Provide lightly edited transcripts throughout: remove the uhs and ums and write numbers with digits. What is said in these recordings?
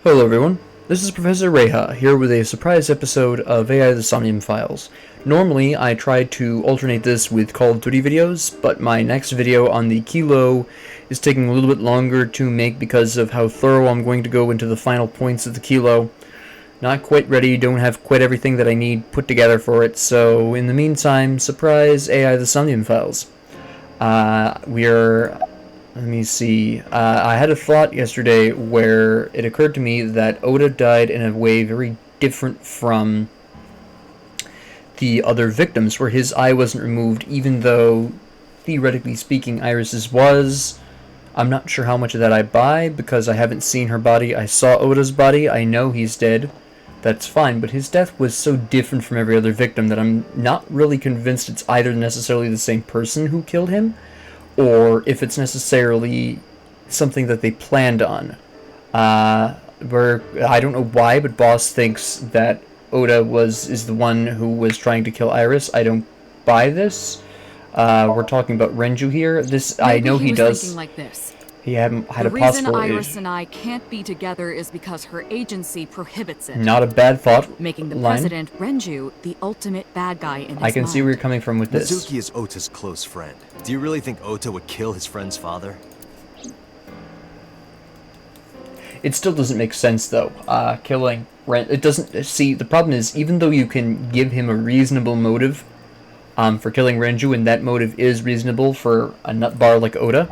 Hello everyone, this is Professor Reha, here with a surprise episode of AI the Somnium Files. Normally, I try to alternate this with Call of Duty videos, but my next video on the Kilo is taking a little bit longer to make because of how thorough I'm going to go into the final points of the Kilo. Not quite ready, don't have quite everything that I need put together for it, so in the meantime, surprise AI the Somnium Files. Let me see. I had a thought yesterday where it occurred to me that Oda died in a way very different from the other victims, where his eye wasn't removed, even though, theoretically speaking, Iris's was. I'm not sure how much of that I buy, because I haven't seen her body. I saw Oda's body. I know he's dead. That's fine, but his death was so different from every other victim that I'm not really convinced it's either necessarily the same person who killed him, or if it's necessarily something that they planned on. Where I don't know why, but Boss thinks that Oda is the one who was trying to kill Iris. I don't buy this. We're talking about Renju here. This Maybe I know he does. Thinking like this. He had a possible. The reason Iris and I can't be together is because her agency prohibits it. Not a bad thought. Making the line. president, Renju, the ultimate bad guy in his I can see where you're coming from with this. Mizuki is Ota's close friend. Do you really think Ota would kill his friend's father? It still doesn't make sense, though. Killing Ren. It doesn't. See, the problem is, even though you can give him a reasonable motive for killing Renju, and that motive is reasonable for a nutbar like Oda,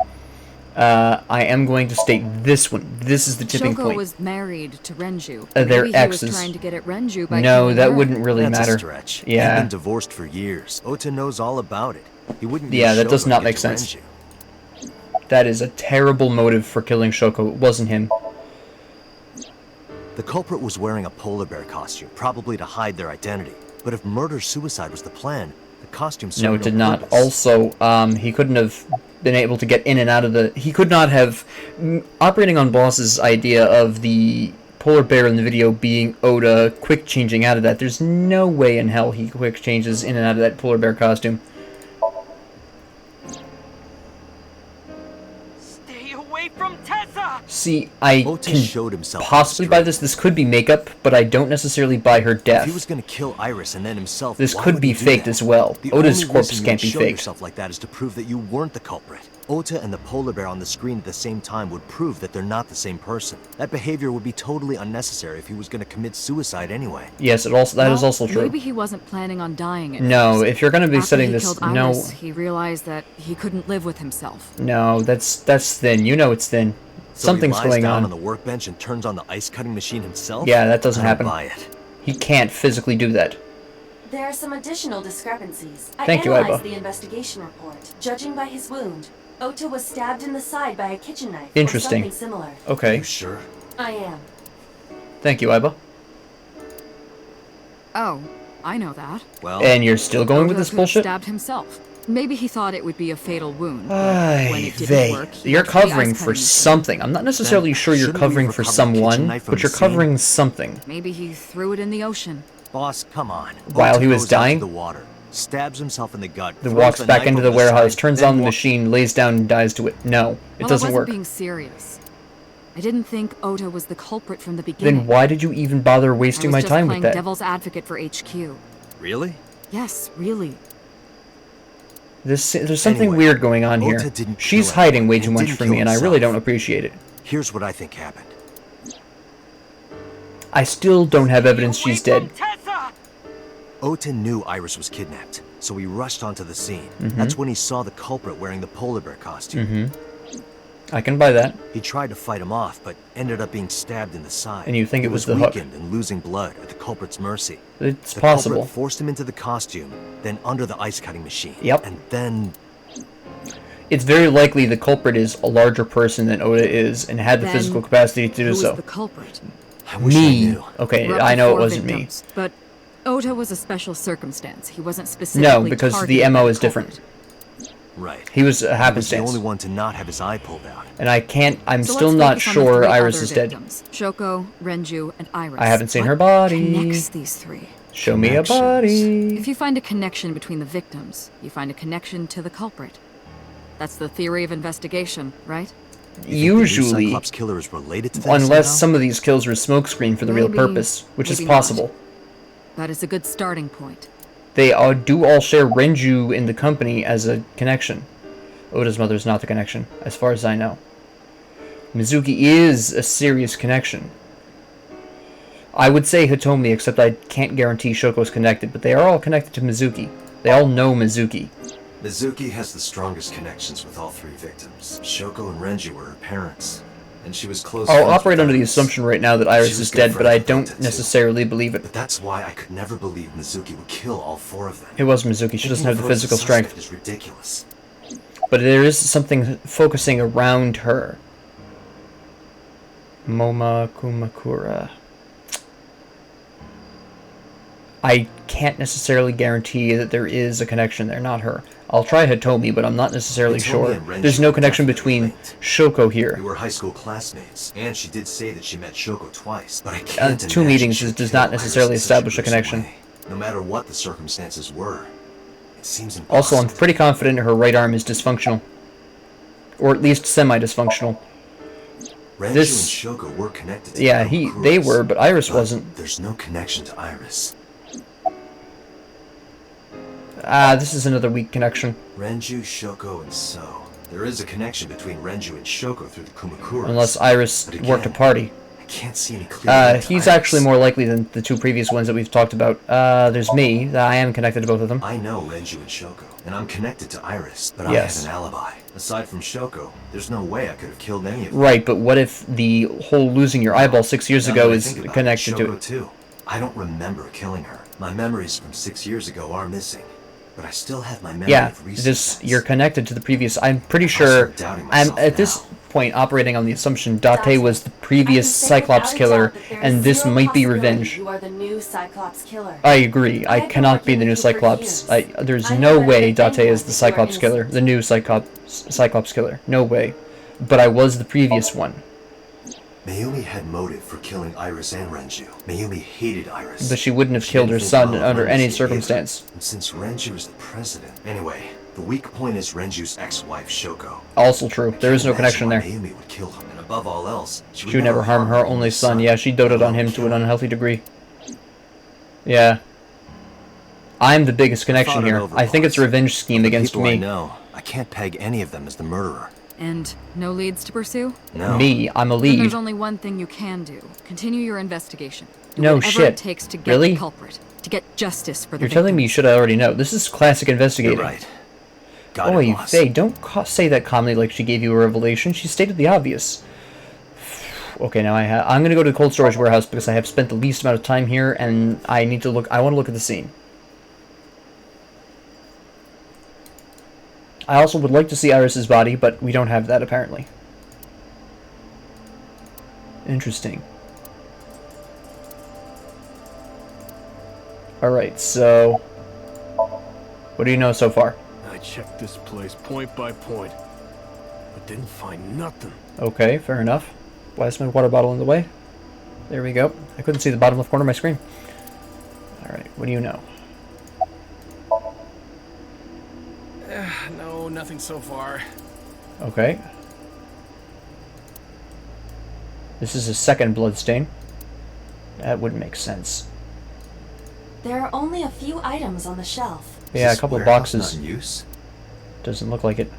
I am going to state this one. This is the tipping Shoko point. was married to Renju. They're Maybe exes. He was trying to get at Renju by no, killing that her. wouldn't really That's matter. A stretch. Yeah. They've been divorced for years. Ota knows all about it. He wouldn't. Yeah, that use does Shoko not to make get sense. Renju. That is a terrible motive for killing Shoko. It wasn't him. The culprit was wearing a polar bear costume, probably to hide their identity. But if murder-suicide was the plan, the costume served No, it did no not. purpose. Also, he couldn't have been able to get in and out of the... He could not have... Operating on Boss's idea of the polar bear in the video being Oda quick changing out of that, there's no way in hell he quick changes in and out of that polar bear costume. Stay away from Tessa! See, I Ota can showed himself possibly buy this. This could be makeup, but I don't necessarily buy her If death. he was going to kill Iris and then himself, This why could would be he do faked that? as well. The Oda's only corpse reason can't be you'd show faked. yourself like that is to prove that you weren't the culprit. Ota and the polar bear on the screen at the same time would prove that they're not the same person. That behavior would be totally unnecessary if he was going to commit suicide anyway. Yes, that is also true. Maybe he wasn't planning on dying. No, first. if you're going to be After setting he this, killed no, Iris, he realized that he couldn't live with himself. no, that's thin. You know it's thin. So Something's he lies going down on. the workbench and turns on the ice cutting machine himself? Yeah, that doesn't I don't happen. buy it. He can't physically do that. There are some additional discrepancies. Thank you, I analyzed Aiba. the investigation report. Judging by his wound, Ota was stabbed in the side by a kitchen knife Interesting. or something similar. Okay, You sure? I am. thank you, Aiba. Oh, I know that. Well, And you're still going with Ota this could have bullshit? stabbed himself. Maybe he thought it would be a fatal wound. When Ay, it didn't vey. work, he You're went to the ice covering cutting for machine. something. I'm not necessarily Then sure you're shouldn't we covering for recover the kitchen someone, knife from but the you're scene? covering something. Maybe he threw it in the ocean. boss, come on. While Ota he was goes out to dying? the water, stabs himself in the gut, Then throws walks the back knife into over the warehouse, side, turns then on the walks- machine, lays down and dies to it. No, it Well, doesn't I wasn't work. being serious. I didn't think Ota was the culprit from the beginning. Then why did you even bother I wasting was my just time with playing that? devil's advocate for HQ. Really? Yes, really. There's something Anyway, weird going on here. Ota didn't She's kill hiding anyone way and too much didn't from me, kill and I really himself. don't appreciate it. Here's what I think happened. I still don't have evidence Stay she's away dead. from Tessa! Ota knew Iris was kidnapped, so he rushed onto the scene. Mm-hmm. That's when he saw the culprit wearing the polar bear costume. I can buy that. He tried to fight him off, but ended up being stabbed in the side. And you think He it was the hook? weakened and losing blood at the culprit's mercy. It's The possible. culprit forced him into the costume, then under the ice cutting machine. Yep. And then It's very likely the culprit is a larger person than Oda is, and had the Then physical capacity to Who do was so. the culprit? I wish I Me. knew. Okay, We're up I to know it 4 wasn't victims, But Ota was a special circumstance. He wasn't me. specifically No, because the targeted by MO the is different. culprit. Right. He was a He was the happenstance. only one to not have his eye pulled out. And I'm So still let's not focus on the sure 3 Iris other is dead. victims. Shoko, Renju, and Iris. I haven't seen What her body. connects these 3? Show me a Connections. body. If you find a connection between the victims, you find a connection to the culprit. That's the theory of investigation, right? You think the new Usually, Cyclops killer is related to them unless somehow? some of these kills are smokescreen for the real Maybe- purpose, which is maybe not. possible. That is a good starting point. They do all share Renju in the company as a connection. Oda's mother is not the connection, as far as I know. Mizuki is a serious connection. I would say Hitomi, except I can't guarantee Shoko's connected, but they are all connected to Mizuki. They all know Mizuki. Mizuki has the strongest connections with all three victims. Shoko and Renju were her parents, and she was close. I'll friends operate with under the Iris. assumption right now that She Iris was is good dead, but friends I with don't Ota, too. necessarily believe it. But that's why I could never believe Mizuki would kill all four of them. It was Mizuki, she doesn't have the Thinking of her as a physical suspect strength. is ridiculous. But there is something focusing around her. Moma Kumakura. I can't necessarily guarantee that there is a connection there, not her. I'll try Hitomi, but I'm not necessarily Hitomi sure. and Renju There's no were connection definitely between linked. Shoko We here. were high school classmates, and she did say that she met Shoko twice. But I can't Two imagine meetings she'd does kill not Iris necessarily in such establish a gruesome connection. way. No matter what the circumstances were, it seems impossible. Also, I'm pretty confident her right arm is dysfunctional. Or at least semi-dysfunctional. Renju this- and Shoko were connected to Yeah, the they Kamakura's, were, but Iris but wasn't. There's no connection to Iris. This is another weak connection. Renju, Shoko, and So. There is a connection between Renju and Shoko through the Kumakuras. Unless Iris But worked a again, party. I can't see any clear link to He's Iris. actually more likely than the two previous ones that we've talked about. There's me. I am connected to both of them. I know Renju and Shoko, and I'm connected to Iris, but Yes. I have an alibi. Aside from Shoko, there's no way I could have killed any of them. Right, but what if the whole losing your eyeball 6 years Now ago that I is think about it, connected to Shoko it? too. I don't remember killing her. My memories from 6 years ago are missing, but I still have my memory Yeah, of recent this events. you're connected to the previous. I'm pretty I'm sure. also doubting I'm myself at this now. point operating on the assumption Date was the previous I can say Cyclops without a killer, doubt that there is and this zero might be possibility revenge. You are the new Cyclops killer. I agree. I I've been cannot be working the new with you for Cyclops. years. There's I no know that way if anyone Date is the thinks you are Cyclops killer, innocent. the new Cyclops killer. No way. But I was the previous one. Mayumi had motive for killing Iris and Renju. Mayumi hated Iris. But she wouldn't have She killed didn't her think son well of under Renju's any behavior. circumstance. And since Renju is the president. Anyway, the weak point is Renju's ex-wife, Shoko. Also true. There is no connection there. Mayumi would kill her, and above all else, She would never harm her only son. Yeah, she doted on him to an Kill him. unhealthy degree. Yeah. I'm the biggest connection Thought it here. over I think it's a once. revenge scheme The against people I me. know, I can't peg any of them as the murderer. And no leads to pursue? No. Me, I'm a Then lead. there's only one thing you can do. Continue your investigation. Do No whatever shit. it takes to get Really? the culprit, to get justice for the You're telling me you victims. should already know. This is classic investigating. You're right. Got it, Oy boss. vey, don't say that calmly like she gave you a revelation. She stated the obvious. Okay, now I'm gonna go to the cold storage warehouse because I have spent the least amount of time here, and I need to look. I want to look at the scene. I also would like to see Iris's body, but we don't have that apparently. Interesting. Alright, so... what do you know so far? I checked this place point by point, but didn't find nothing. Okay, fair enough. Why is my water bottle in the way? There we go. I couldn't see the bottom left corner of my screen. Alright, what do you know? No, nothing so far. Okay. This is a second bloodstain. That would make sense. There are only a few items on the shelf. Is Yeah, a this couple of warehouse boxes. not in use? Doesn't look like it.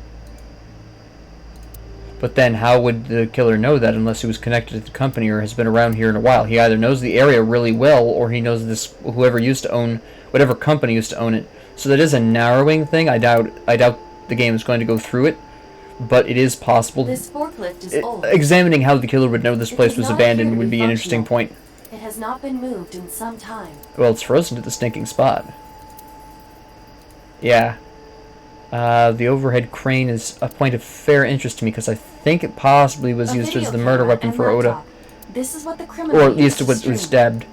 But then how would the killer know that unless he was connected to the company or has been around here in a while? He either knows the area really well or he knows this whoever used to own whatever company used to own it. So that is a narrowing thing. I doubt the game is going to go through it, but it is possible. This forklift is old. Examining how the killer would know this It place does was not abandoned appear to would be be an interesting functional. point. It has not been moved in some time. Well, it's frozen to the stinking spot. Yeah. The overhead crane is a point of fair interest to me because I think it possibly was A used video as the murder camera weapon and for Oda. laptop. This is what the criminal Or at least used it to was stream. stabbed.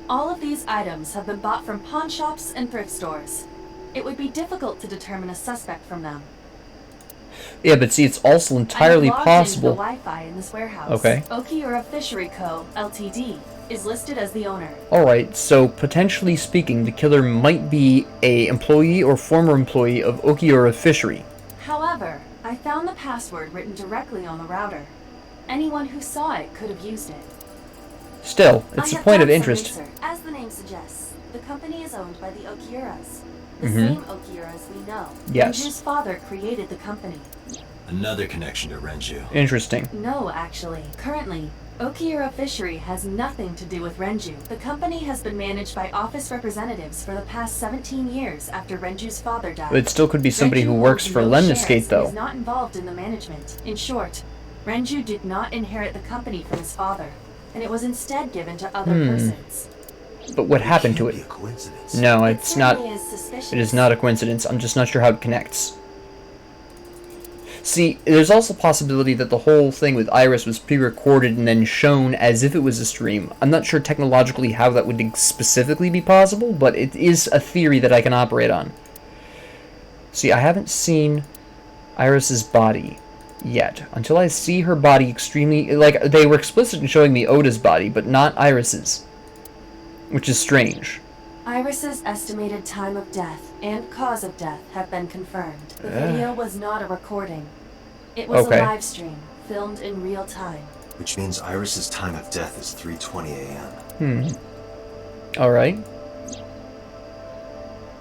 All of these items have been bought from pawn shops and thrift stores. It would be difficult to determine a suspect from them. Yeah, but see, it's also entirely I have logged possible. into the Wi-Fi in this warehouse. Okay. Okiura Fishery Co., Ltd. is listed as the owner. Alright, so potentially speaking, the killer might be a employee or former employee of Okiura Fishery. However, I I found the password written directly on the router. Anyone who saw it could have used it. Still, it's a point of interest. Research. As the name suggests, the company is owned by the Okiuras. The Mm-hmm. same Okiuras we know. Yes. Renju's father created the company. Another connection to Renju. Interesting. No, actually. Currently, Okiura Fishery has nothing to do with Renju. The company has been managed by office representatives for the past 17 years after Renju's father died. It still could be somebody Renju who works holds for no Lemniscate, shares and though. is not involved in the management. In short, Renju did not inherit the company from his father, and it was instead given to other persons. But what happened to Can't it? be a coincidence. No, it's not. certainly is suspicious. It is not a coincidence. I'm just not sure how it connects. See, there's also a possibility that the whole thing with Iris was pre-recorded and then shown as if it was a stream. I'm not sure technologically how that would specifically be possible, but it is a theory that I can operate on. See, I haven't seen Iris's body yet. Until I see her body extremely... Like, they were explicit in showing me Oda's body, but not Iris's. Which is strange. Iris's estimated time of death and cause of death have been confirmed. The video was not a recording. It was Okay. a live stream, filmed in real time. Which means Iris's time of death is 3:20 a.m. Alright.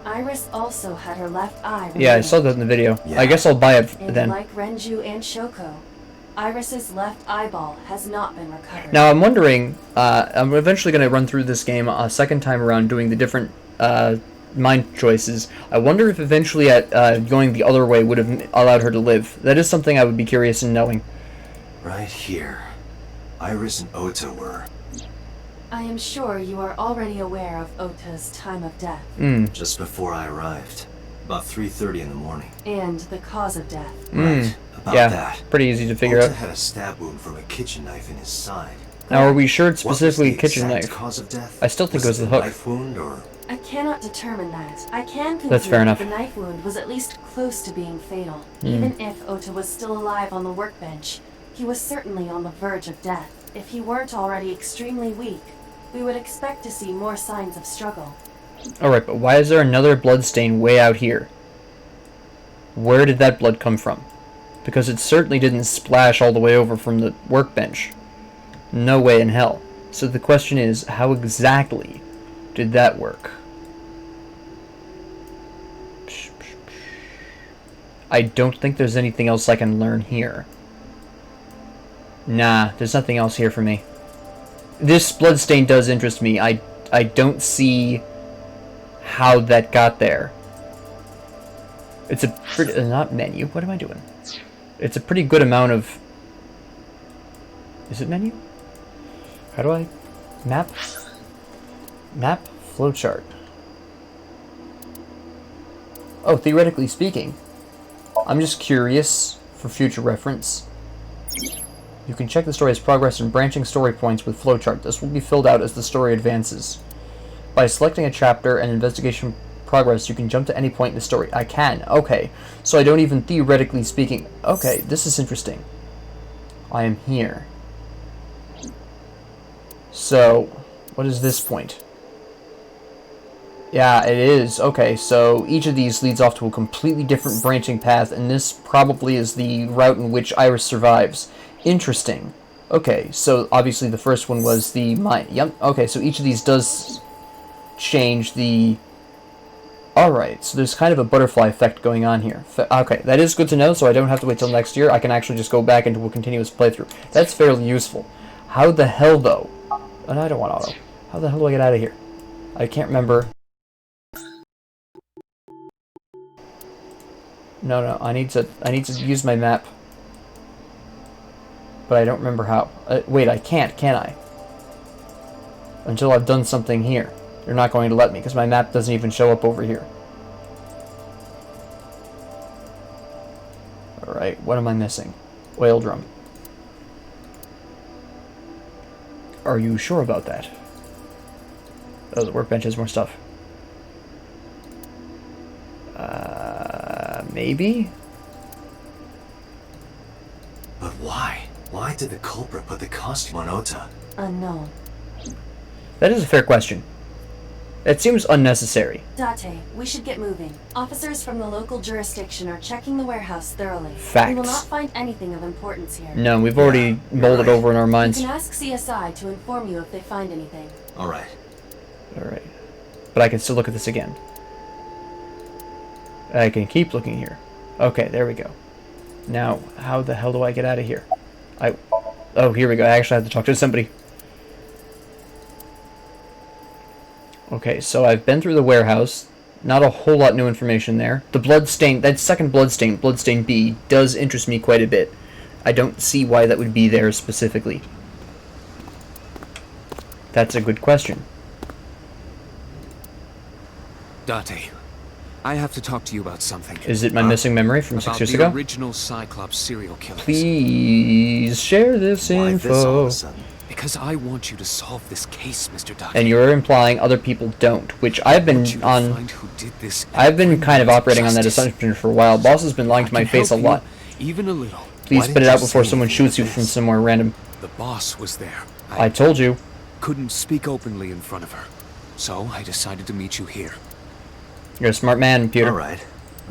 Iris also had her left eye Yeah, I removed. saw that in the video. Yeah. I guess I'll buy it And then. like Renju and Shoko, Iris's left eyeball has not been recovered. Now, I'm wondering, I'm eventually going to run through this game a second time around doing the different mind choices. I wonder if eventually going the other way would have allowed her to live. That is something I would be curious in knowing. Right here. Iris and Ota were I am sure you are already aware of Ota's time of death just before I arrived. About 3:30 in the morning. and the cause of death. Right. About Yeah, that. pretty easy to figure Ota out. had a stab wound from a kitchen knife in his side. Now, are we sure it's What was specifically the a kitchen exact knife? cause of death? I still think it was the hook. Knife wound or I cannot determine that. I can conclude That's fair enough. that the knife wound was at least close to being fatal. Hmm. Even if Ota was still alive on the workbench, he was certainly on the verge of death. If he weren't already extremely weak, we would expect to see more signs of struggle. Alright, but why is there another blood stain way out here? Where did that blood come from? Because it certainly didn't splash all the way over from the workbench. No way in hell. So the question is, how exactly did that work? I don't think there's anything else I can learn here. Nah, there's nothing else here for me. This bloodstain does interest me. I don't see how that got there. It's a pretty... not menu. What am I doing? It's a pretty good amount of... Is it menu? How do I... Map? Map flowchart. Oh, theoretically speaking. I'm just curious for future reference. You can check the story's progress in branching story points with flowchart. This will be filled out as the story advances. By selecting a chapter and investigation progress, you can jump to any point in the story. I can. Okay. So I don't even theoretically speaking... Okay, this is interesting. I am here. So, what is this point? Yeah, it is. Okay, so each of these leads off to a completely different branching path, and this probably is the route in which Iris survives. Interesting. Okay, so obviously the first one was the mine. Yep. Okay, so each of these does change the... Alright, so there's kind of a butterfly effect going on here. Okay, that is good to know, so I don't have to wait till next year. I can actually just go back into a continuous playthrough. That's fairly useful. How the hell, though? Oh, no, I don't want auto. How the hell do I get out of here? I can't remember. No, I need to use my map. But I don't remember how. Wait, I can't I? Until I've done something here. They're not going to let me, because my map doesn't even show up over here. Alright, what am I missing? Oil drum. Are you sure about that? Oh, the workbench has more stuff. Maybe? But why? Why did the culprit put the costume on Ota? Unknown. That is a fair question. It seems unnecessary. Date, we should get moving. Officers from the local jurisdiction are checking the warehouse thoroughly. Facts. We will not find anything of importance here. No, we've already mulled it over in our You minds. can ask CSI to inform you if they find anything. Alright. Alright. But I can still look at this again. I can keep looking here. Okay, there we go. Now, how the hell do I get out of here? Oh, here we go. I actually have to talk to somebody. Okay, so I've been through the warehouse. Not a whole lot new information there. The bloodstain, that second bloodstain, bloodstain B, does interest me quite a bit. I don't see why that would be there specifically. That's a good question. Date, I have to talk to you about something. Is it my missing memory from 6 years About ago? the original Cyclops serial killers. Please share this Why this all of info. a sudden? Because I want you to solve this case, Mr. Date. And you're implying other people don't, which I've I been want you to on. find who did this and I've been bring kind of them to operating on that justice. assumption for a while. Boss has been lying to I my can face a help you, lot. even a little. Please Why spit didn't it out you before say someone anything shoots you like from this? somewhere random. The boss was there. I told you. couldn't speak openly in front of her, so I decided to meet you here. You're a smart man, Peter. Alright.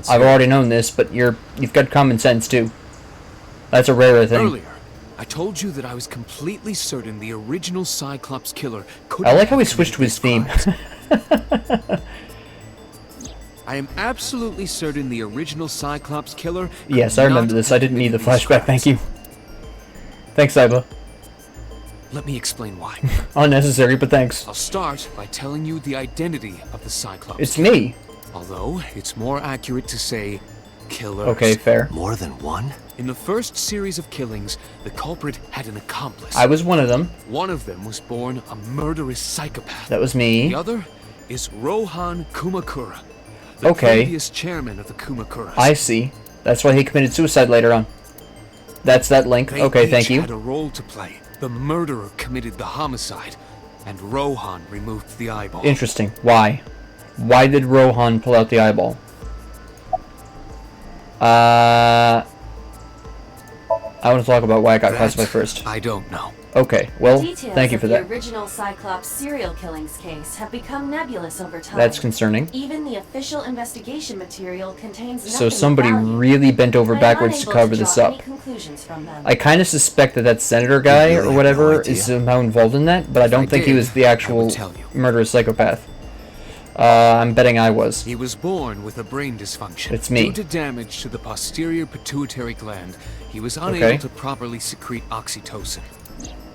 I've already known this, but you've got common sense too. That's a rarer thing. Earlier, I told you that I was completely certain the original Cyclops killer couldn't I like how he have switched to his committed theme. these crimes. I am absolutely certain the original Cyclops killer could Yes, I remember not this. have I didn't need the committed these flashback, thank you. Thanks, Iba. Let me explain why. Unnecessary, but thanks. I'll start by telling you the identity of the Cyclops. It's me. Although, it's more accurate to say killers. Okay, fair. More than one? In the first series of killings, the culprit had an accomplice. I was one of them. One of them was born a murderous psychopath. That was me. The other is Rohan Kumakura, the Okay. previous chairman of the Kumakuras. I see. That's why he committed suicide later on. That's that link. They Okay, each thank you. had a role to play. The murderer committed the homicide, and Rohan removed the eyeball. Interesting. Why? Why did Rohan pull out the eyeball? I want to talk about why it got classified first. I don't know. Okay, well, Details thank you of for the that. original Cyclops serial killings case have become nebulous over time. That's concerning. Even the official investigation material contains nothing So of somebody value. really bent over I am backwards to unable cover draw this up. any conclusions from them. I kind of suspect that that senator guy really or have whatever no is idea. somehow involved in that, but I don't I think he did, was the I actual would tell you. murderous psychopath. I'm betting I was. He was born with a brain dysfunction. It's me. Due to damage to the posterior pituitary gland, he was unable Okay. to properly secrete oxytocin.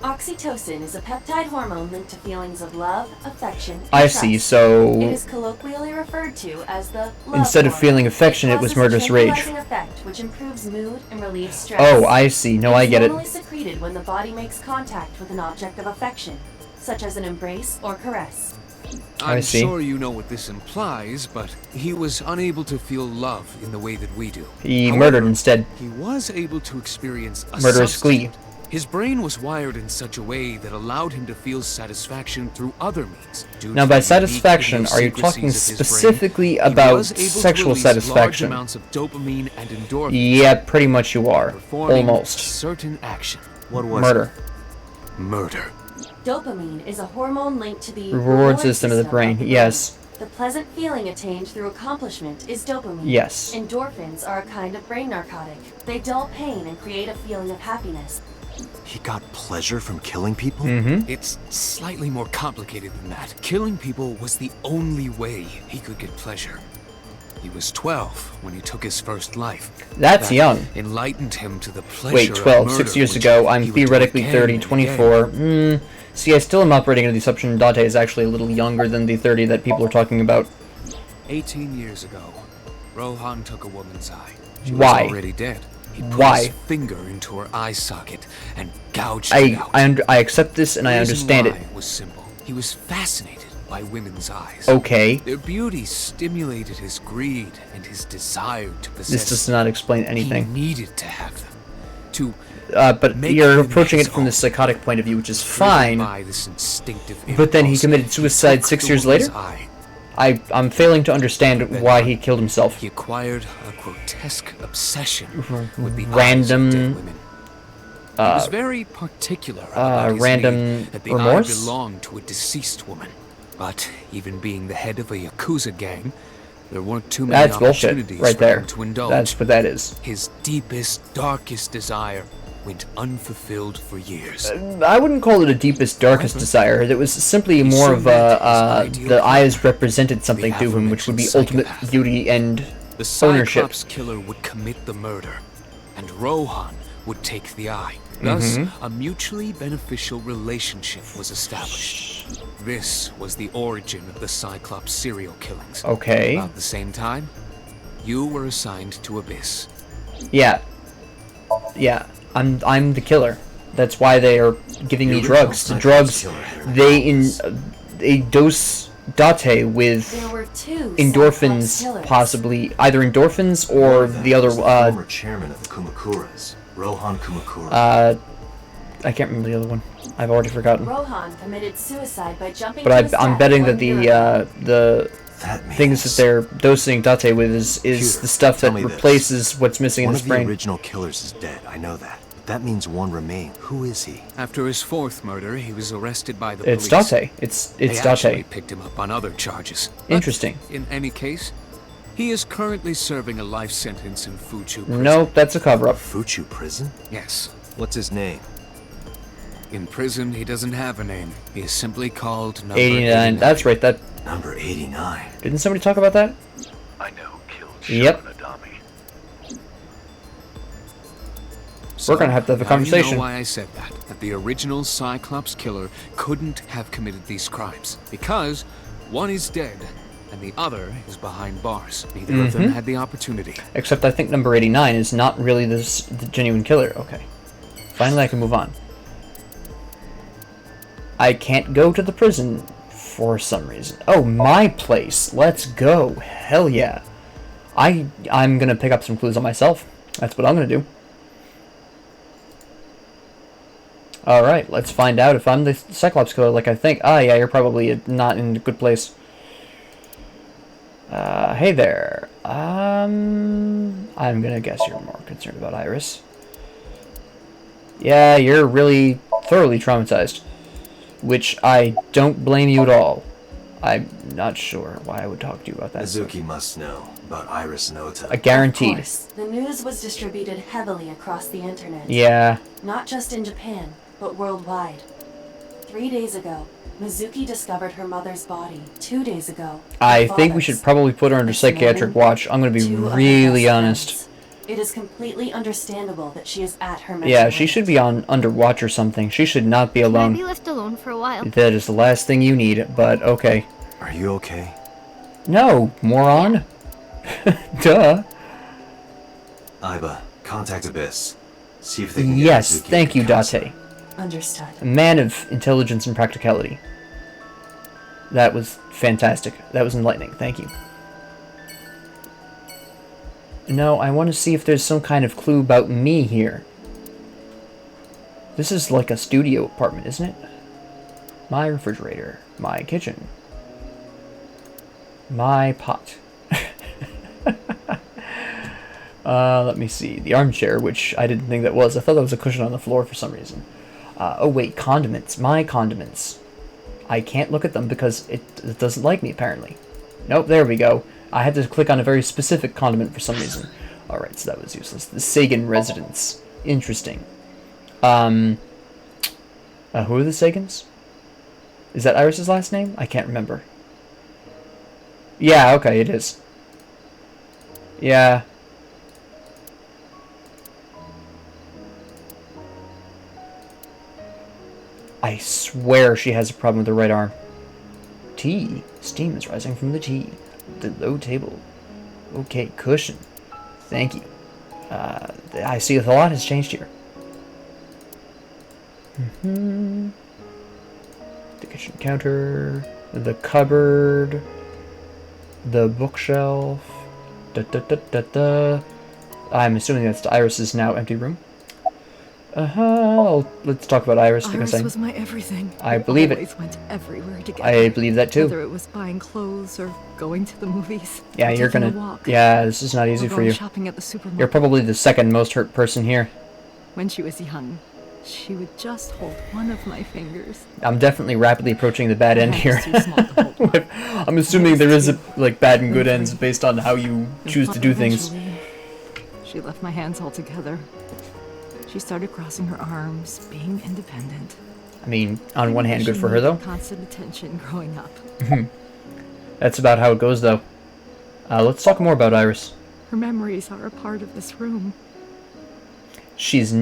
Oxytocin is a peptide hormone linked to feelings of love, affection, and I trust. see, It so is colloquially referred to as the love instead of hormone. feeling affection, it was causes murderous a rage. tranquilizing effect, which improves mood and relieves stress. Oh, I see. No, I get It's it. normally secreted when the body makes contact with an object of affection, such as an embrace or caress. I'm see. sure you know what this implies, but he was unable to feel love in the way that we do. He However, murdered instead. He was able to experience a Murderous glee. substitute. His brain was wired in such a way that allowed him to feel satisfaction through other means. Due Now, to by the unique satisfaction, are you idiosyncrasies talking of his brain, specifically he about was able to sexual release satisfaction? Large amounts of dopamine and endorphins, Yeah, pretty much you are. performing Almost. certain action. What was Murder. Murder. Dopamine is a hormone linked to the Reward system of the brain. Yes. The pleasant feeling attained through accomplishment is dopamine. Yes. Endorphins are a kind of brain narcotic. They dull pain and create a feeling of happiness. He got pleasure from killing people? Mm-hmm. It's slightly more complicated than that. Killing people was the only way he could get pleasure. He was 12 when he took his first life. That's That young. enlightened him to the pleasure Wait, of 12, murder, 6 years which ago, I'm he would do theoretically again 30, and again. 24. See, I still am operating under the assumption Dante is actually a little younger than the 30 that people are talking about. 18 years ago, Rohan took a woman's eye. She Why? was already dead. He put Why? his finger into her eye socket and gouged it out. I accept this and I The reason understand it. why was simple. He was fascinated by women's eyes. Okay. Their beauty stimulated his greed and his desire to possess. This does not explain anything. He needed to have them. To But make you're them approaching his it from the own. psychotic point of view, which is driven fine. by this instinctive But then he impulse, committed suicide took 6 the years woman's later? eye. I'm failing to understand why he killed himself. He acquired a grotesque obsession with the Random, eyes of dead women. He was very particular about his random need that the remorse? eye belonged to a deceased woman. But even being the head of a Yakuza gang, there weren't too many That's bullshit, opportunities right for there. him to indulge. That's what that is. His deepest, darkest desire went unfulfilled for years. I wouldn't call it a deepest, darkest desire. It was simply more of a, the eyes represented something to him, which would be ultimate beauty and The ownership. Cyclops killer would commit the murder, and Rohan would take the eye. Thus, a mutually beneficial relationship was established. This was the origin of the Cyclops serial killings. Okay. About the same time, you were assigned to Abyss. Yeah. Yeah. I'm the killer. That's why they are giving me drugs. The drugs, they dose Date with There were two Cyclops endorphins, killers. possibly either endorphins or the other. Former chairman of the Kumakuras, Rohan Kumakura. I can't remember the other one. I've already forgotten. Rohan committed suicide by jumping But to his I'm death betting 1 that year ago. the That means things that they're dosing Date with is Computer, the stuff that tell me this. replaces what's missing in one his of the brain. original killers is dead. I know that. But that means one remains. Who is he? After his fourth murder, he was arrested by the It's police. Date. It's They actually Date. picked him up on other charges. But Interesting. in any case, he is currently serving a life sentence in Fuchu prison. Nope, that's a cover-up. Fuchu prison? Yes. What's his name? In prison, he doesn't have a name. He is simply called Number 89. That's right. That Number 89. didn't somebody talk about that? I know killed Yep. Sharon Adami. We're gonna have to have a now you conversation. know why I said that. That the original Cyclops killer couldn't have committed these crimes. Because one is dead, and the other is behind bars. Neither of them had the opportunity. Except I think number 89 is not really the genuine killer. Okay. Finally, I can move on. I can't go to the prison for some reason. Oh, my place. Let's go. Hell yeah. I'm gonna pick up some clues on myself. That's what I'm gonna do. Alright, let's find out if I'm the Cyclops killer like I think. Ah, yeah, you're probably not in a good place. Hey there. I'm gonna guess you're more concerned about Iris. Yeah, you're really thoroughly traumatized. Which I don't blame you at all. I'm not sure why I would talk to you about that. Mizuki must know about Iris and Ota. Guaranteed. Of course, the news was distributed heavily across the internet. Yeah. Not just in Japan, but worldwide. 3 days ago, Mizuki discovered her mother's body. 2 days ago, I her think we should father's. probably put her under This psychiatric morning, watch. I'm gonna be 2 of her really best honest. friends. It is completely understandable that she is at her mental Yeah, she limit. should be on under watch or something. She should not be Can I alone. be left alone for a while? That is the last thing you need, but okay. Are you okay? No, moron. Duh. Aiba, contact Abyss. See if they can get Yes, Mizuki thank you, counseling. Date. Understood. A man of intelligence and practicality. That was fantastic. That was enlightening. Thank you. No, I want to see if there's some kind of clue about me here. This is like a studio apartment, isn't it? My refrigerator. My kitchen. My pot. Let me see. The armchair, which I didn't think that was. I thought that was a cushion on the floor for some reason. Oh wait, condiments. My condiments. I can't look at them because it doesn't like me, apparently. Nope, there we go. I had to click on a very specific condiment for some reason. Alright, so that was useless. The Sagan residence. Interesting. Who are the Sagans? Is that Iris's last name? I can't remember. Yeah, okay, it is. Yeah. I swear she has a problem with her right arm. Tea. Steam is rising from the tea. The low table. Okay, cushion. Thank you. I see a lot has changed here. The kitchen counter. The cupboard. The bookshelf. I'm assuming that's Iris's now empty room. Let's talk about Iris because Iris was my everything. I believe it. Always went everywhere together. I believe that too. Whether it was buying clothes or going to the movies. Yeah, or you're taking gonna. a walk, Yeah, this is not easy or for going you. shopping at the supermarket. You're probably the second most hurt person here. When she was young, she would just hold one of my fingers. I'm definitely rapidly approaching the bad end My here. hand's too small to hold one. I'm assuming there is a, like, bad and good ends based on how you choose to do things. Eventually, she left my hands altogether. She started crossing her arms, being independent. I mean, on one hand, good for her, though. Constant attention growing up. That's about how it goes, though. Let's talk more about Iris. Her memories are a part of this room. She's...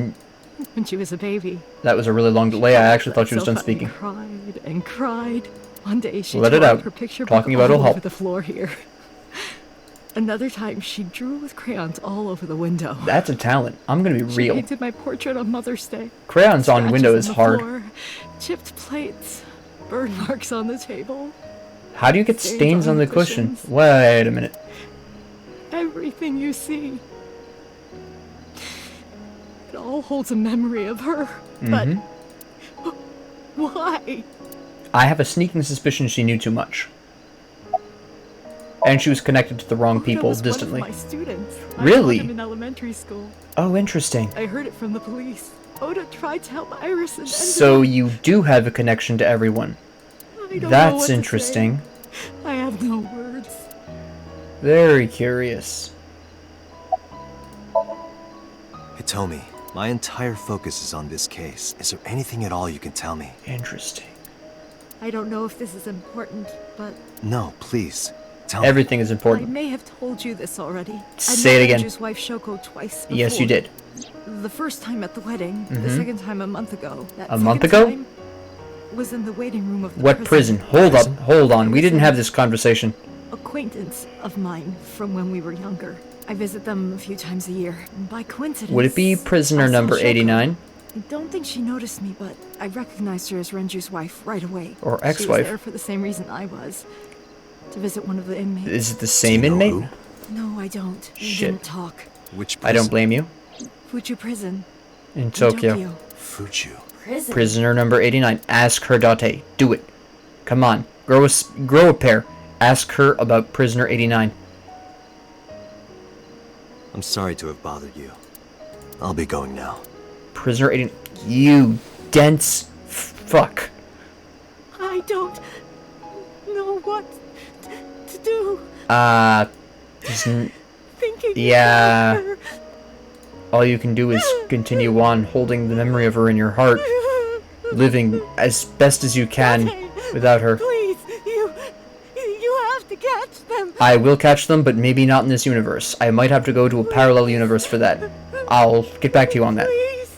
When she was a baby. That was a really long delay. I actually thought she was done speaking. Cried and cried. One day she Let it tore out. Her picture Talking book about all will help. over the floor here. Another time she drew with crayons all over the window. That's a talent. I'm gonna be She real. painted my portrait on Mother's Day. Crayons on Scratches window is the hard. floor, chipped plates, burn marks on the table. How do you get stains on the cushion? Wait a minute. Everything you see. It all holds a memory of her. But why? I have a sneaking suspicion she knew too much. And she was connected to the wrong Oda people was distantly. One of my students. Really? I taught him in elementary school. Oh, interesting. I heard it from the police. Oda tried to help Iris and So you do have a connection to everyone. I don't know That's what to interesting. say. I have no words. Very curious. Hitomi, my entire focus is on this case. Is there anything at all you can tell me? Interesting. I don't know if this is important, but No, please. Tell me. Everything is I important. may have told you this already. Say it I again. met Renju's wife Shoko twice before. Yes, you did. The first time at the wedding, the second time a month ago. That A month second ago? time was in the waiting room of the What prison? Hold up. Hold on. We didn't have this conversation. Acquaintance of mine from when we were younger. I visit them a few times a year. By coincidence. Would it be prisoner I saw number Shoko. 89? I don't think she noticed me, but I recognized her as Renju's wife right away. Or She was ex-wife? there for the same reason I was. To visit one of the inmates. Is it the Do same you know inmate? who? No, I don't. We Shit. didn't talk. Which I don't blame you. Fuchu prison. In in Tokyo. Fuchu. Prison. Prisoner number 89. Ask her, Date. Do it. Come on. Grow a pair. Ask her about prisoner 89. I'm sorry to have bothered you. I'll be going now. Prisoner 89. You dense fuck. I don't know what to do. Isn't- Thinking Yeah. about her. all you can do is continue on holding the memory of her in your heart, living as best as you can without her. Please, you have to catch them. I will catch them, but maybe not in this universe. I might have to go to a parallel universe for that. I'll get back to you on that. Please.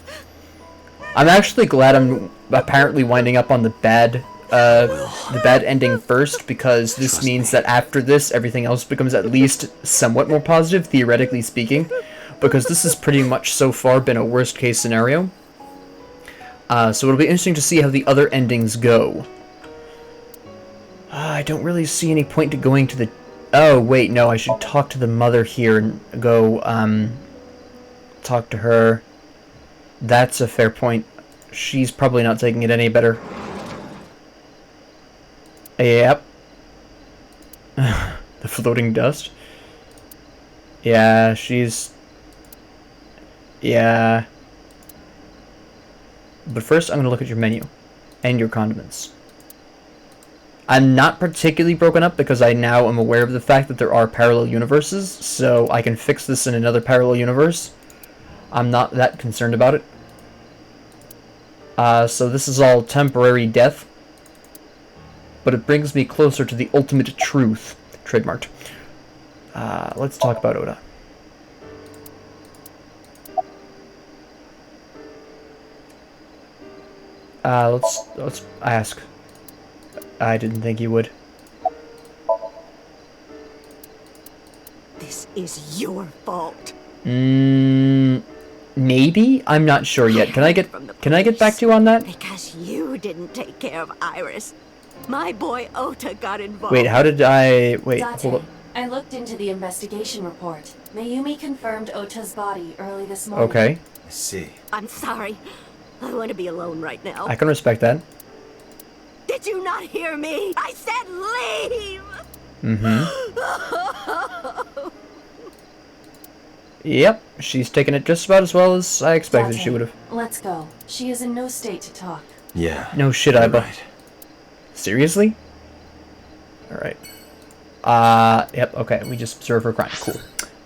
I'm actually glad I'm apparently winding up on the bad ending first, because this Trust means me. that after this, everything else becomes at least somewhat more positive, theoretically speaking, because this has pretty much so far been a worst case scenario. So it'll be interesting to see how the other endings go. I don't really see any point to going to the... Oh, wait, no, I should talk to the mother here and go, talk to her. That's a fair point. She's probably not taking it any better. Yep. The floating dust. Yeah, she's... Yeah. But first, I'm going to look at your menu. And your condiments. I'm not particularly broken up because I now am aware of the fact that there are parallel universes, so I can fix this in another parallel universe. I'm not that concerned about it. So this is all temporary death. But it brings me closer to the ultimate truth. Trademarked. Let's talk about Oda. Let's ask. I didn't think you would. This is your fault. Maybe? I'm not sure yet. Can I get back to you on that? Because you didn't take care of Iris. My boy Ota got involved. Wait, how did I... Wait, Date, hold up. I looked into the investigation report. Mayumi confirmed Ota's body early this morning. Okay, I see. I'm sorry. I want to be alone right now. I can respect that. Did you not hear me? I said leave! Yep. She's taken it just about as well as I expected Date, she would have. let's go. She is in no state to talk. Yeah. No shit, you're Iba. right. Seriously? Alright. Yep, okay. We just observe her crime. Cool.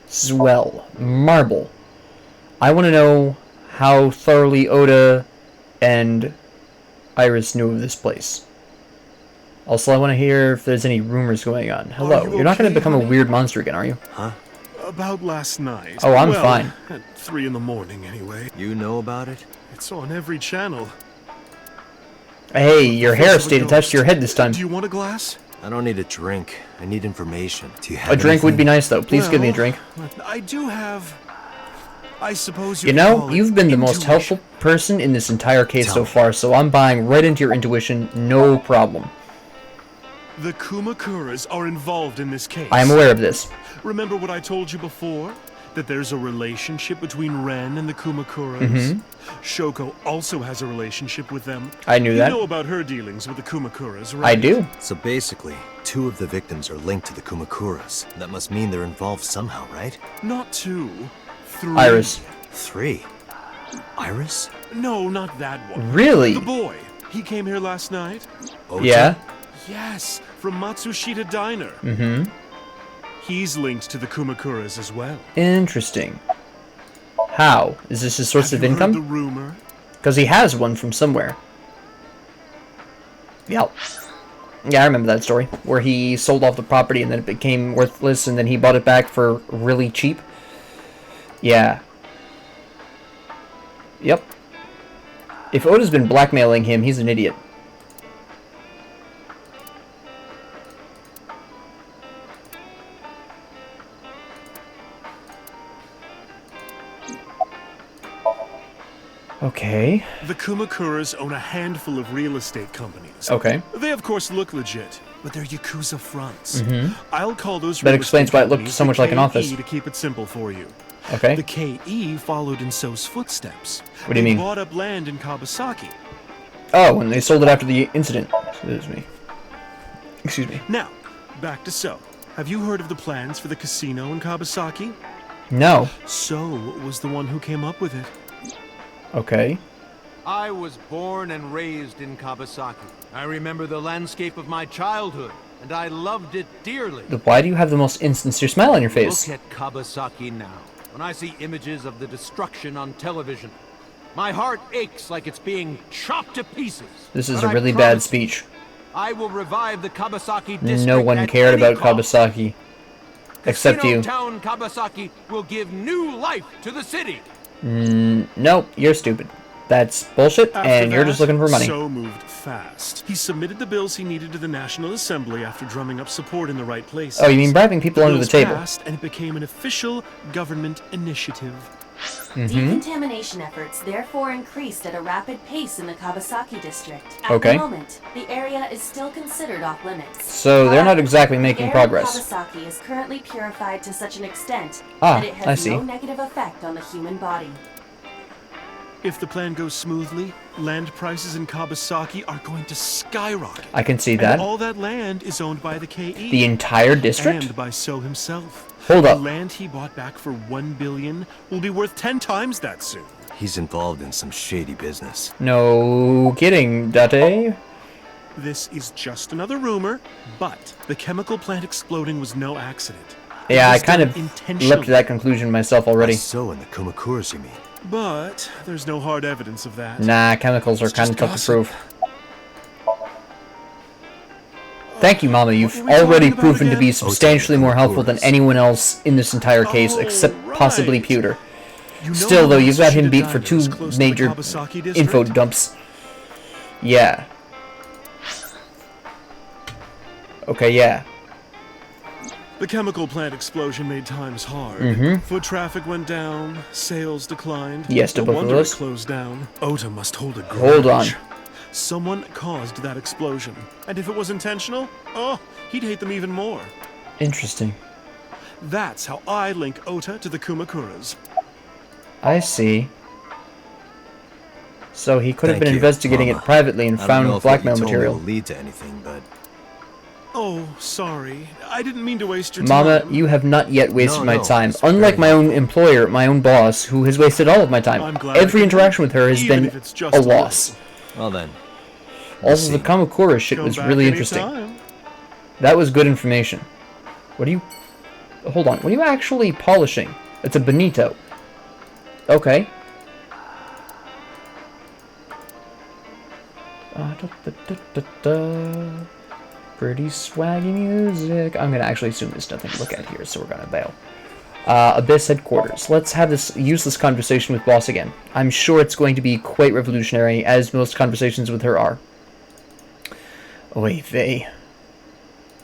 Swell. Marble. I want to know how thoroughly Oda and Iris knew of this place. Also, I want to hear if there's any rumors going on. Hello. you You're not going okay, to become a honey? weird monster again, are you? Huh? About last night. Oh, I'm Well, fine. At 3 in the morning, anyway. You know about it? It's on every channel. Hey, your hair Voice of a stayed attached to your ghost. head this time. Do you want a glass? I don't need a drink. I need information. Do you have A drink would be anything? nice, though. Please give me a Well, drink. I do have. I suppose you You could know, call it you've been the most intuition. helpful person in this entire case Tell so me. far, so I'm buying right into your intuition, no problem. The Kumakuras are involved in this case. I am aware of this. Remember what I told you before? That there's a relationship between Ren and the Kumakuras? Mm-hmm. Shoko also has a relationship with them. I knew You that. know about her dealings with the Kumakuras, right? I do. So basically, 2 of the victims are linked to the Kumakuras. That must mean they're involved somehow, right? Not 2. 3. Iris. 3. Iris? No, not that one. Really? The boy. He came here last night? Ota? Yeah? Yes, from Matsushita Diner. Mm-hmm. He's linked to the Kumakuras as well. Interesting. How? Is this his source Have of you heard the income? rumor? Because he has one from somewhere. Yep. Yeah, I remember that story. Where he sold off the property and then it became worthless and then he bought it back for really cheap. Yeah. Yep. If Oda's been blackmailing him, he's an idiot. Okay. The Kumakuras own a handful of real estate companies. Okay. They of course look legit, but they're Yakuza fronts. Mhm. I'll call those That real explains estate why it looked companies so the much like an office. KE to keep it simple for you. Okay. The KE followed in So's footsteps. What do you They mean? bought up land in Kawasaki. Oh, and they sold it after the incident. Excuse me. Excuse me. Now, back to So. Have you heard of the plans for the casino in Kawasaki? No. So was the one who came up with it. Okay. I was born and raised in Kawasaki. I remember the landscape of my childhood, and I loved it dearly. Why do you have the most insincere smile on your face? Look at Kawasaki now. When I see images of the destruction on television, my heart aches like it's being chopped to pieces. This is But a I really bad promise speech. I will revive the Kawasaki district. No one at cared any about cost. Kawasaki. Except Casino you. Town Kawasaki will give new life to the city. Nope, you're stupid. That's bullshit, After and you're that, just looking for money. So moved fast. He submitted the bills he needed to the National Assembly after drumming up support in the right places. Oh, you mean bribing people under the bills table? passed, and it became an official government initiative. Mm-hmm. Decontamination efforts therefore increased at a rapid pace in the Kawasaki district. At Okay. the moment, the area is still considered off limits. So they're not However, exactly the making air in progress. Kawasaki is currently purified to such an extent Ah, that it has I see. no negative effect on the human body. If the plan goes smoothly, land prices in Kawasaki are going to skyrocket. I can see And that. all that land is owned by the KE. The entire district? And by So himself. Hold the up. land he bought back for 1 billion will be worth 10 times that soon. He's involved in some shady business. No kidding, Date. This is just another rumor, but the chemical plant exploding was no accident. It Yeah, I was kind done of intentionally. leapt to that conclusion myself already. So and the Kumakuras, you mean? But there's no hard evidence of that. Nah, chemicals are It's kind of just tough to gossip. prove. Thank you, Mama. You've What were we already talking about proven to again? be substantially more helpful than anyone else in this entire case, Oh, except possibly right. Pewter. You know Still, though, you've got him Matsushita beat for Diner 2 is close to the major Kawasaki district? info dumps. Yeah. Okay, yeah. The chemical plant explosion made times hard. Mhm. Foot traffic went down, sales declined. Yes, to no both of wonder those. it closed down. Ota must hold a grudge. Hold on. Someone caused that explosion. And if it was intentional, oh, he'd hate them even more. Interesting. That's how I link Ota to the Kumakuras. I see. So he could have Thank been you, investigating Mama. it privately and I don't know found if what you blackmail told me material. will lead to anything, but Oh, sorry. I didn't mean to waste your Mama, time. you have not yet wasted my No, time. it's Unlike very my own employer, my own boss, who has wasted all of my time. I'm glad I Every could interaction help, with her has even been if it's just a a little. loss. Well then. Also, the Kamakura shit Come was back really interesting. anytime. That was good information. What are you... Hold on. What are you actually polishing? It's a bonito. Okay. Pretty swaggy music. I'm gonna actually assume there's nothing to look at here, so we're gonna bail. Abyss headquarters. Let's have this useless conversation with boss again. I'm sure it's going to be quite revolutionary, as most conversations with her are. Oy vey.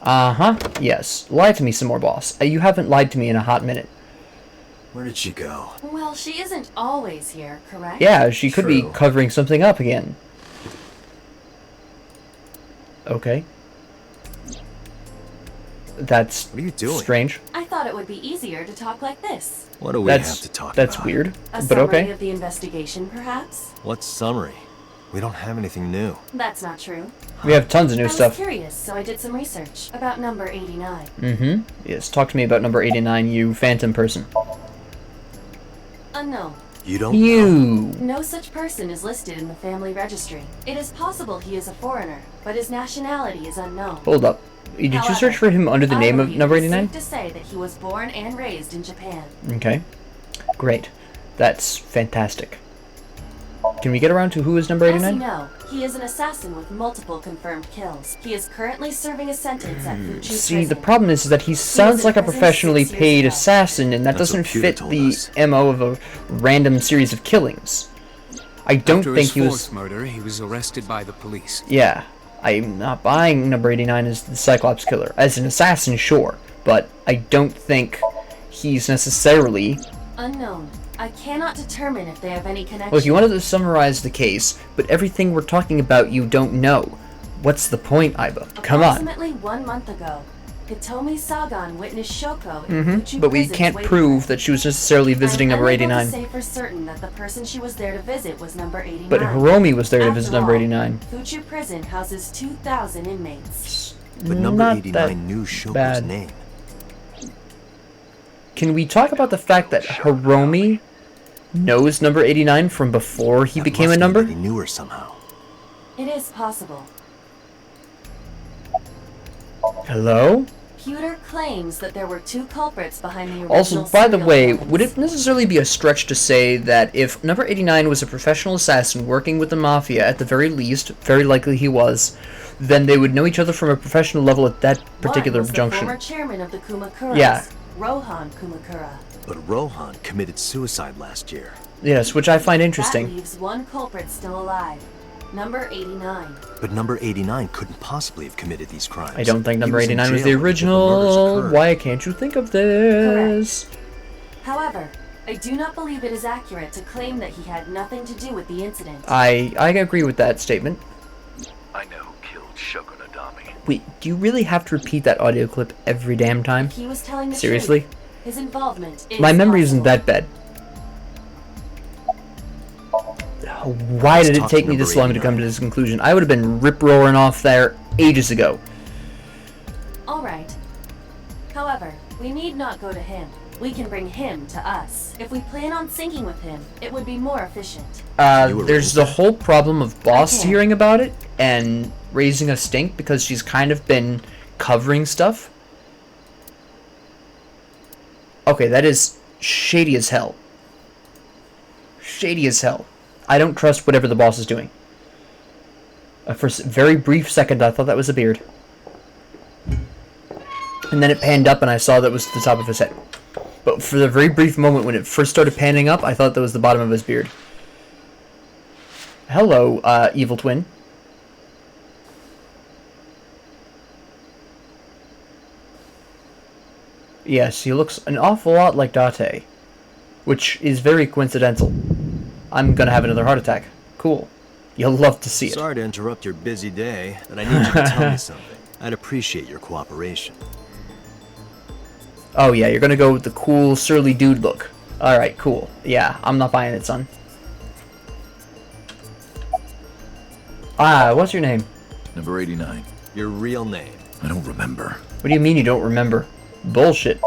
Uh-huh. Yes. Lie to me some more, boss. You haven't lied to me in a hot minute. Where did she go? Well, she isn't always here, correct? Yeah, she could be True. covering something up again. Okay. That's What are you doing? strange. I thought it would be easier to talk like this. What do we have to talk That's about? weird, A but summary okay. of the investigation, perhaps? What summary? We don't have anything new. That's not true. We have tons of I new was stuff. curious, so I did some research about number 89. Mm-hmm. Yes, talk to me about number 89, you phantom person. Unknown. You don't know? You! No such person is listed in the family registry. It is possible he is a foreigner, but his nationality is unknown. Hold up. Did you However, search for him under the I name of believe number it is 89? safe to say that he was born and raised in Japan. Okay. Great. That's fantastic. Can we get around to who is number As you 89? know, he is an assassin with multiple confirmed kills. He is currently serving a sentence at Fuchu See, prison. the problem is that he sounds like a in prison professionally 6 years paid ago. assassin, and that That's what doesn't Cuda fit told the us. MO of a random series of killings. I don't After think his he was... fourth murder, he was arrested by the police. Yeah, I'm not buying number 89 as the Cyclops killer. As an assassin, sure, but I don't think he's necessarily... Unknown. I cannot determine if they have any connection. Look, you wanted to summarize the case, but everything we're talking about you don't know. What's the point, Aiba? Come on. Approximately 1 month ago, Hitomi Sagan witnessed Shoko in Fuchu But we prison's can't waiting prove room. that she was necessarily visiting I'm number unable 89. to say for certain that the person she was there to visit was number 89. But Hiromi was there to After visit number all, 89. Fuchu prison houses 2,000 inmates. But number Not 89 that knew Shoko's bad. name. Can we talk about the fact that Hiromi knows number 89 from before he That became a must mean number? that he knew her somehow. It is possible. Hello? Pewter claims that there were 2 culprits behind the original Also, by the serial way, killings. would it necessarily be a stretch to say that if number 89 was a professional assassin working with the Mafia, at the very least, very likely he was, then they would know each other from a professional level at that particular One was junction. the former chairman of the Kumakuras, Yeah. Rohan Kumakura. But Rohan committed suicide last year. Yes, which I find That interesting. leaves 1 culprit still alive. Number 89. But number 89 couldn't possibly have committed these crimes. I don't think He number was in 89 was jail the when the murders original. occurred. Why can't you think of this? However, I do not believe it is accurate to claim that he had nothing to do with the incident. I agree with that statement. I know who killed Shoko Nadami. Wait, do you really have to repeat that audio clip every damn time? He was telling the Seriously? truth. His involvement is My memory isn't possible. that bad. Why did it talking take me number this long to 89. come to this conclusion? I would have been rip-roaring off there ages ago. All right. However, we need not go to him. We can bring him to us. If we plan on syncing with him, it would be more efficient. You There's arranged the that? whole problem of Boss Okay. hearing about it and raising a stink because she's kind of been covering stuff. Okay, that is shady as hell. Shady as hell. I don't trust whatever the boss is doing. For a very brief second, I thought that was a beard. And then it panned up and I saw that was the top of his head. But for the very brief moment when it first started panning up, I thought that was the bottom of his beard. Hello, evil twin. Yes, he looks an awful lot like Date. Which is very coincidental. I'm gonna have another heart attack. Cool. You'll love to see it. Sorry to interrupt your busy day, but I need you to tell me something. I'd appreciate your cooperation. Oh yeah, you're gonna go with the cool, surly dude look. Alright, cool. Yeah, I'm not buying it, son. What's your name? Number 89. Your real name. I don't remember. What do you mean you don't remember? Bullshit.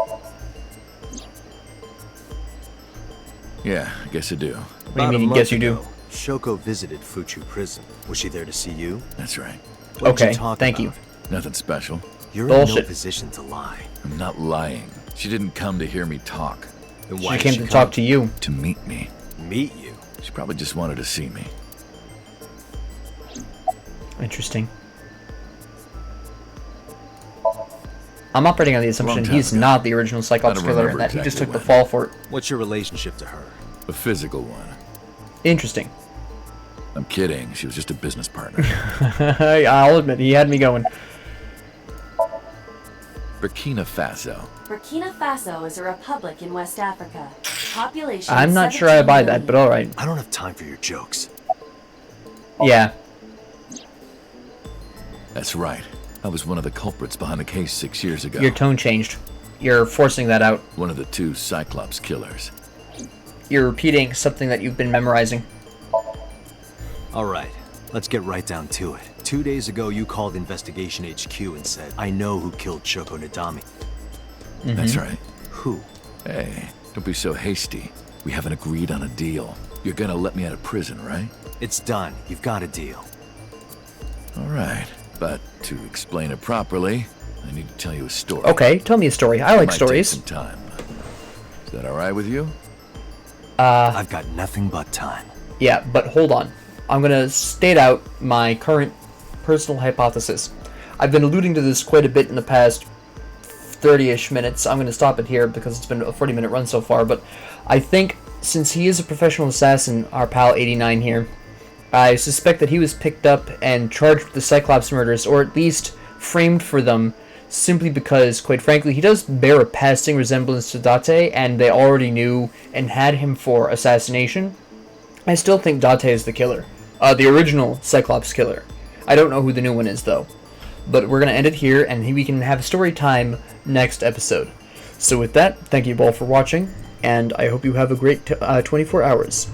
Yeah, I guess I do. What do you mean you guess you do? Shoko visited Fuchu prison. Was she there to see you? That's right. What did Okay, you talk thank about? you. Nothing special. You're in no Bullshit. position to lie. I'm not lying. She didn't come to hear me talk. Then She why did came to talk to you. To meet me. meet you. She probably just wanted to see me. Interesting. I'm operating on the assumption time he's ago. not the original Cyclops I don't killer and remember that he just took exactly the when. fall for it. What's your relationship to her? A physical one. Interesting. I'm kidding. She was just a business partner. I'll admit, he had me going. Burkina Faso. Burkina Faso is a republic in West Africa. Population I'm not sure I buy 17 that, but million. alright. I don't have time for your jokes. Yeah. That's right. I was one of the culprits behind the case 6 years ago. Your tone changed. You're forcing that out. One of the two Cyclops killers. You're repeating something that you've been memorizing. Alright, let's get right down to it. 2 days ago, you called Investigation HQ and said, I know who killed Shoko Nadami. That's right. Who? Hey, don't be so hasty. We haven't agreed on a deal. You're gonna let me out of prison, right? It's done. You've got a deal. All right. But to explain it properly, I need to tell you a story. Okay, tell me a story. I like Might stories. Take some time. Is that all right with you? I've got nothing but time. Yeah, but hold on. I'm gonna state out my current personal hypothesis. I've been alluding to this quite a bit in the past 30-ish minutes. I'm gonna stop it here because it's been a 40-minute run so far, but I think since he is a professional assassin, our pal 89 here, I suspect that he was picked up and charged with the Cyclops murders, or at least framed for them, simply because, quite frankly, he does bear a passing resemblance to Date, and they already knew and had him for assassination. I still think Date is the killer. The original Cyclops killer. I don't know who the new one is, though. But we're going to end it here, and we can have story time next episode. So with that, thank you all for watching, and I hope you have a great 24 hours.